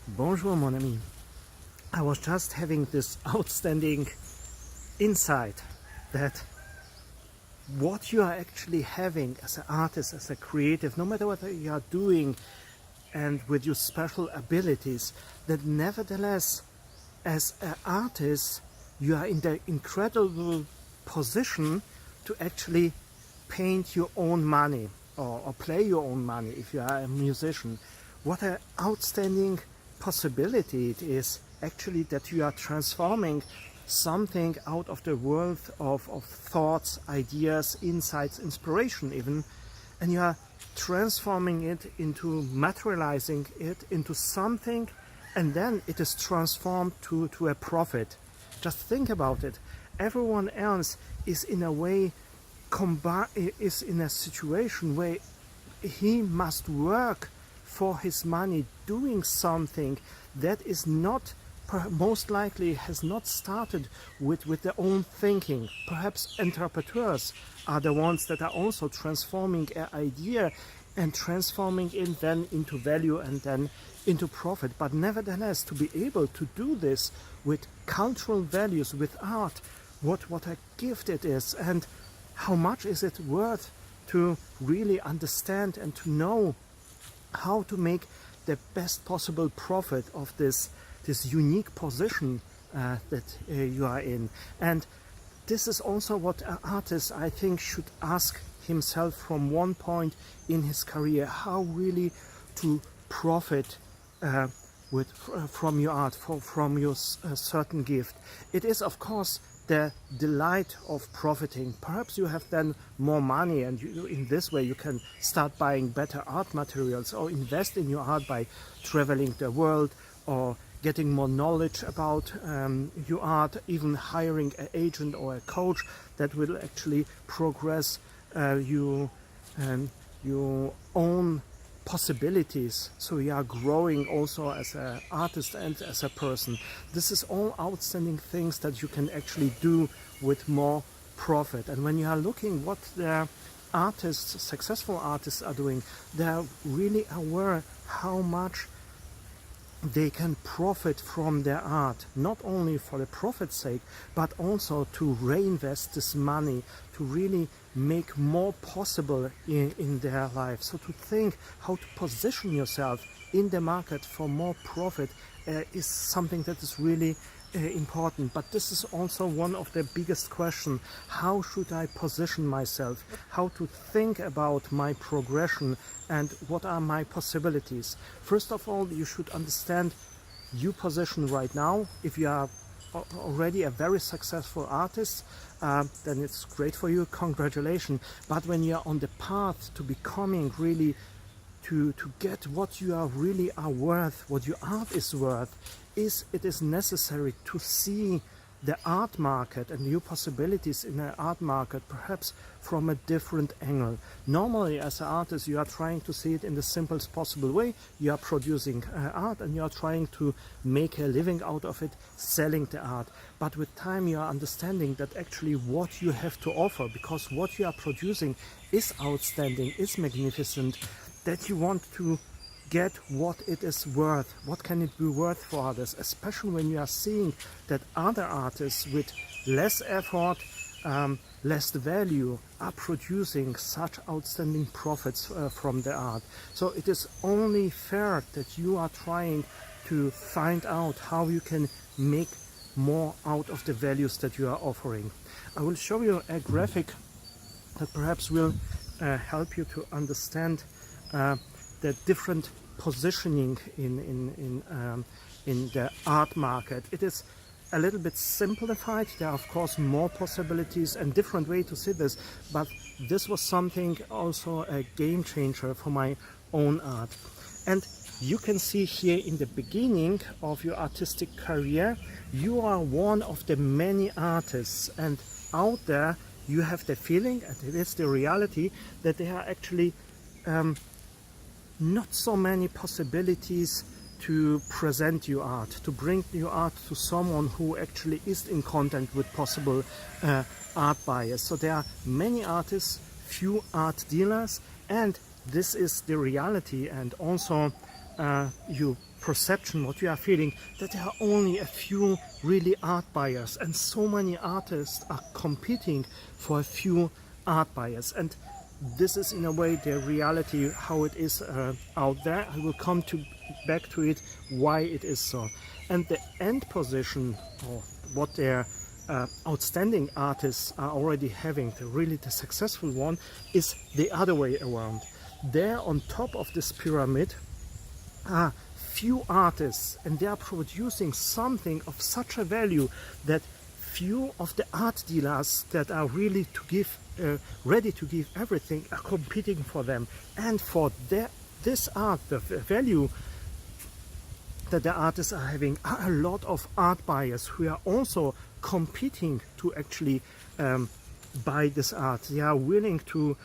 Bonjour, mon ami. I was just having this outstanding insight that what you are actually having as an artist, as a creative, no matter what you are doing and with your special abilities, that nevertheless, as an artist, you are in the incredible position to actually paint your own money or play your own money if you are a musician. What an outstanding possibility it is actually that you are transforming something out of the world of thoughts, ideas, insights, inspiration even, and you are transforming it into materializing it into something, and then it is transformed to a profit. Just think about it. Everyone else is in a way is in a situation where he must work for his money, doing something that is not, most likely has not started with their own thinking. Perhaps entrepreneurs are the ones that are also transforming an idea and transforming it then into value and then into profit. But nevertheless, to be able to do this with cultural values, with art, what a gift it is, and how much is it worth to really understand and to know how to make the best possible profit of this unique position that you are in. And this is also what an artist, I think, should ask himself from one point in his career: how really to profit from your art, from your certain gift. It is, of course, the delight of profiting. Perhaps you have then more money, and in this way you can start buying better art materials or invest in your art by traveling the world or getting more knowledge about your art, even hiring an agent or a coach that will actually progress your own possibilities, so you are growing also as an artist and as a person. This is all outstanding things that you can actually do with more profit. And when you are looking what the artists, successful artists, are doing, they are really aware how much they can profit from their art, not only for the profit's sake, but also to reinvest this money to really make more possible in their life. So to think how to position yourself in the market for more profit is something that is really important. But this is also one of the biggest questions: how should I position myself, how to think about my progression, and what are my possibilities? First of all, you should understand your position right now. If you are already a very successful artist, then it's great for you, congratulations. But when you are on the path to becoming really, to get what you are really are worth, what your art is worth, it is necessary to see the art market and new possibilities in the art market perhaps from a different angle. Normally, as an artist, you are trying to see it in the simplest possible way. You are producing art and you are trying to make a living out of it, selling the art. But with time, you are understanding that actually what you have to offer, because what you are producing is outstanding, is magnificent, that you want to get what it is worth. What can it be worth for others, especially when you are seeing that other artists with less effort, less value, are producing such outstanding profits from the art. So it is only fair that you are trying to find out how you can make more out of the values that you are offering. I will show you a graphic that perhaps will help you to understand the different positioning in the art market. It is a little bit simplified. There are of course more possibilities and different way to see this, but this was something also a game changer for my own art. And you can see here in the beginning of your artistic career, you are one of the many artists, and out there you have the feeling, and it is the reality, that there are actually not so many possibilities to present your art, to bring your art to someone who actually is in contact with possible art buyers. So there are many artists, few art dealers, and this is the reality. And also your perception, what you are feeling, that there are only a few really art buyers, and so many artists are competing for a few art buyers. And this is in a way the reality, how it is out there. I will come back to it, why it is so. And the end position, or what their outstanding artists are already having, the successful one, is the other way around. There on top of this pyramid are few artists, and they are producing something of such a value that few of the art dealers that are really to give ready to give everything are competing for them. And for this art, the value that the artists are having, are a lot of art buyers who are also competing to actually buy this art. They are willing to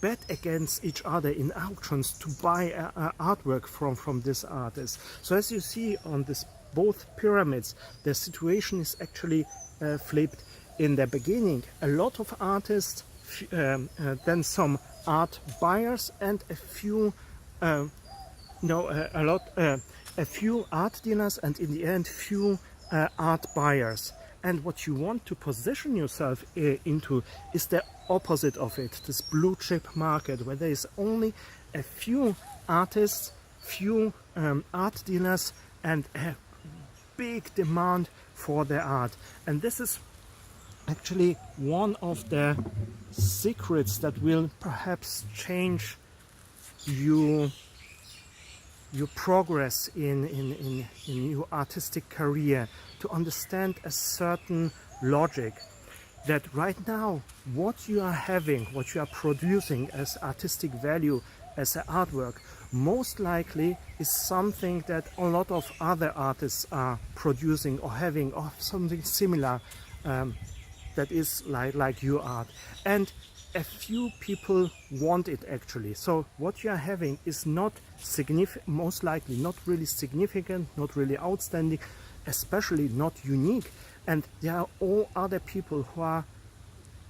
bet against each other in auctions to buy artwork from this artist. So as you see on this both pyramids, the situation is actually flipped. In the beginning, a lot of artists, then some art buyers, and a few art dealers, and in the end few art buyers. And what you want to position yourself into is the opposite of it, this blue chip market, where there is only a few artists, few art dealers, and a big demand for their art. And this is actually one of the secrets that will perhaps change your progress in your artistic career, to understand a certain logic that right now what you are having, what you are producing as artistic value, as an artwork, most likely is something that a lot of other artists are producing or having, or something similar that is like your art. And a few people want it actually. So what you are having is not significant, most likely not really significant, not really outstanding, especially not unique. And there are all other people who are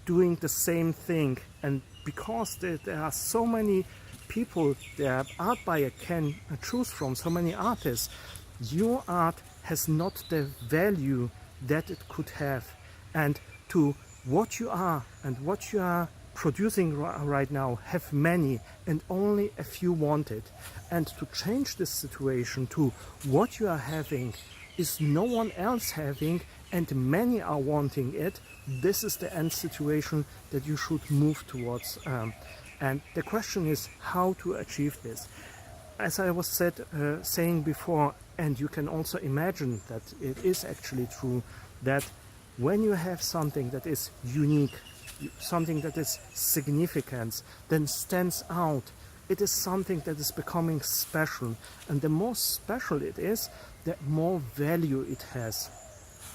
doing the same thing. And because there are so many people the art buyer can choose from, so many artists, your art has not the value that it could have. And to what you are and what you are producing right now have many, and only a few want it. And to change this situation to what you are having is no one else having, and many are wanting it, this is the end situation that you should move towards. And the question is how to achieve this. As I was saying before, and you can also imagine that it is actually true, that when you have something that is unique, something that is significant, then stands out, it is something that is becoming special. And the more special it is, the more value it has.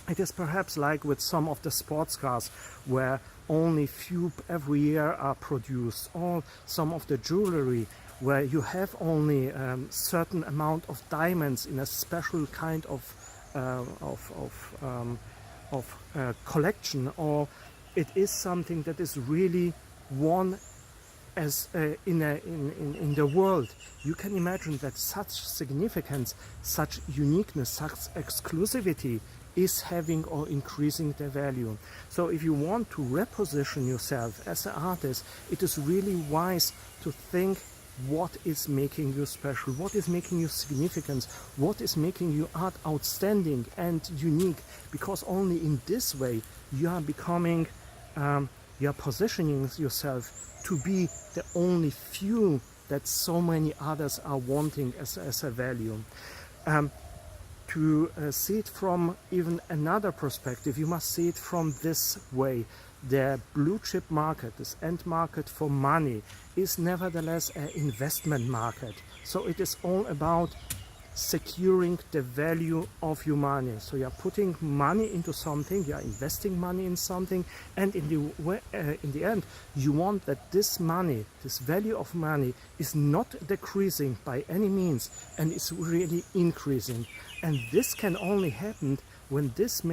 It is perhaps like with some of the sports cars, where only few every year are produced, or some of the jewelry, where you have only certain amount of diamonds in a special kind of collection, or it is something that is really one as in the world. You can imagine that such significance, such uniqueness, such exclusivity is having or increasing the value. So if you want to reposition yourself as an artist, it is really wise to think what is making you special, what is making you significant, what is making your art outstanding and unique, because only in this way you are becoming, you are positioning yourself to be the only few that so many others are wanting as a value. To see it from even another perspective, you must see it from this way. The blue chip market, this end market for money, is nevertheless an investment market. So it is all about securing the value of your money. So you are putting money into something, you are investing money in something, and in the end you want that this money, this value of money, is not decreasing by any means and is really increasing. And this can only happen when this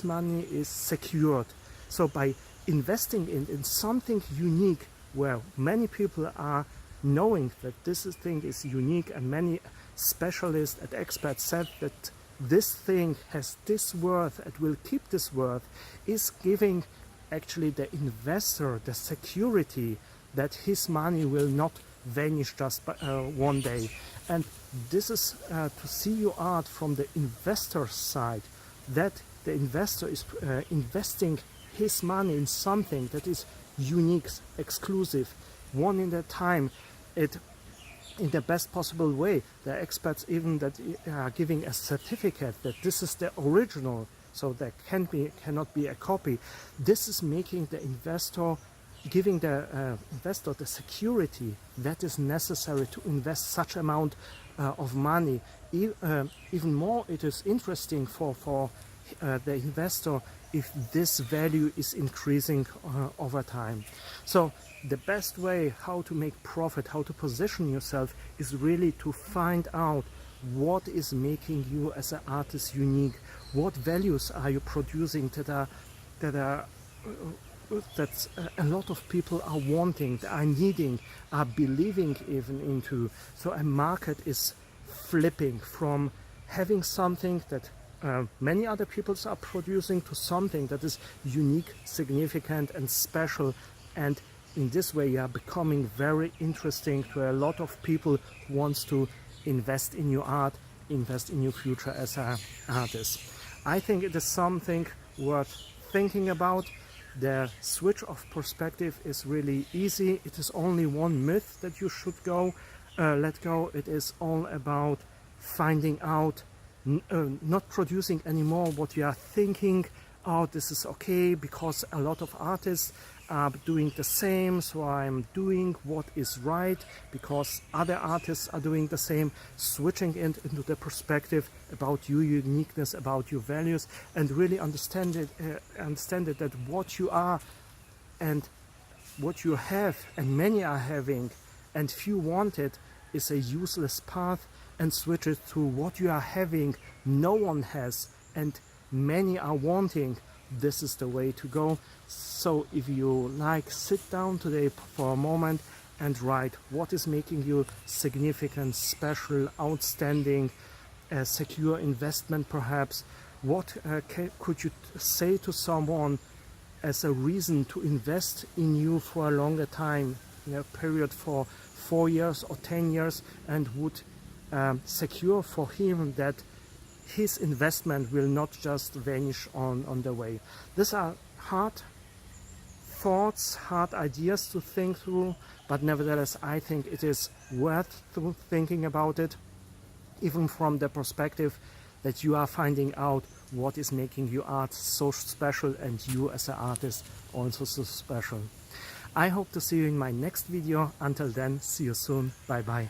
money is secured. So by investing in something unique, where many people are knowing that this thing is unique, and many specialists and experts said that this thing has this worth and will keep this worth, is giving actually the investor the security that his money will not vanish just by, one day. And this is to see your art from the investor's side, that the investor is investing his money in something that is unique, exclusive, one in a time, it in the best possible way. The experts even that are giving a certificate that this is the original, so there cannot be a copy. This is making the investor, giving the investor the security that is necessary to invest such amount of money. Even more, it is interesting for the investor if this value is increasing over time. So the best way how to make profit, how to position yourself, is really to find out what is making you as an artist unique. What values are you producing that a lot of people are wanting, are needing, are believing even into. So a market is flipping from having something that many other people are producing to something that is unique, significant and special, and in this way you are becoming very interesting to a lot of people who wants to invest in your art, invest in your future as an artist. I think it is something worth thinking about. The switch of perspective is really easy. It is only one myth that you should let go. It is all about finding out, not producing anymore what you are thinking, oh, this is okay because a lot of artists are doing the same, so I'm doing what is right because other artists are doing the same. Switching into the perspective about your uniqueness, about your values, and really understand it that what you are and what you have, and many are having and few want it, is a useless path, and switch it to what you are having, no one has, and many are wanting. This is the way to go. So if you like, sit down today for a moment and write what is making you significant, special, outstanding, secure investment perhaps. What could you say to someone as a reason to invest in you for a longer time, period for 4 years or 10 years, and would secure for him that his investment will not just vanish on the way. These are hard thoughts, hard ideas to think through, but nevertheless I think it is worth thinking about it, even from the perspective that you are finding out what is making your art so special and you as an artist also so special. I hope to see you in my next video. Until then, see you soon. Bye bye.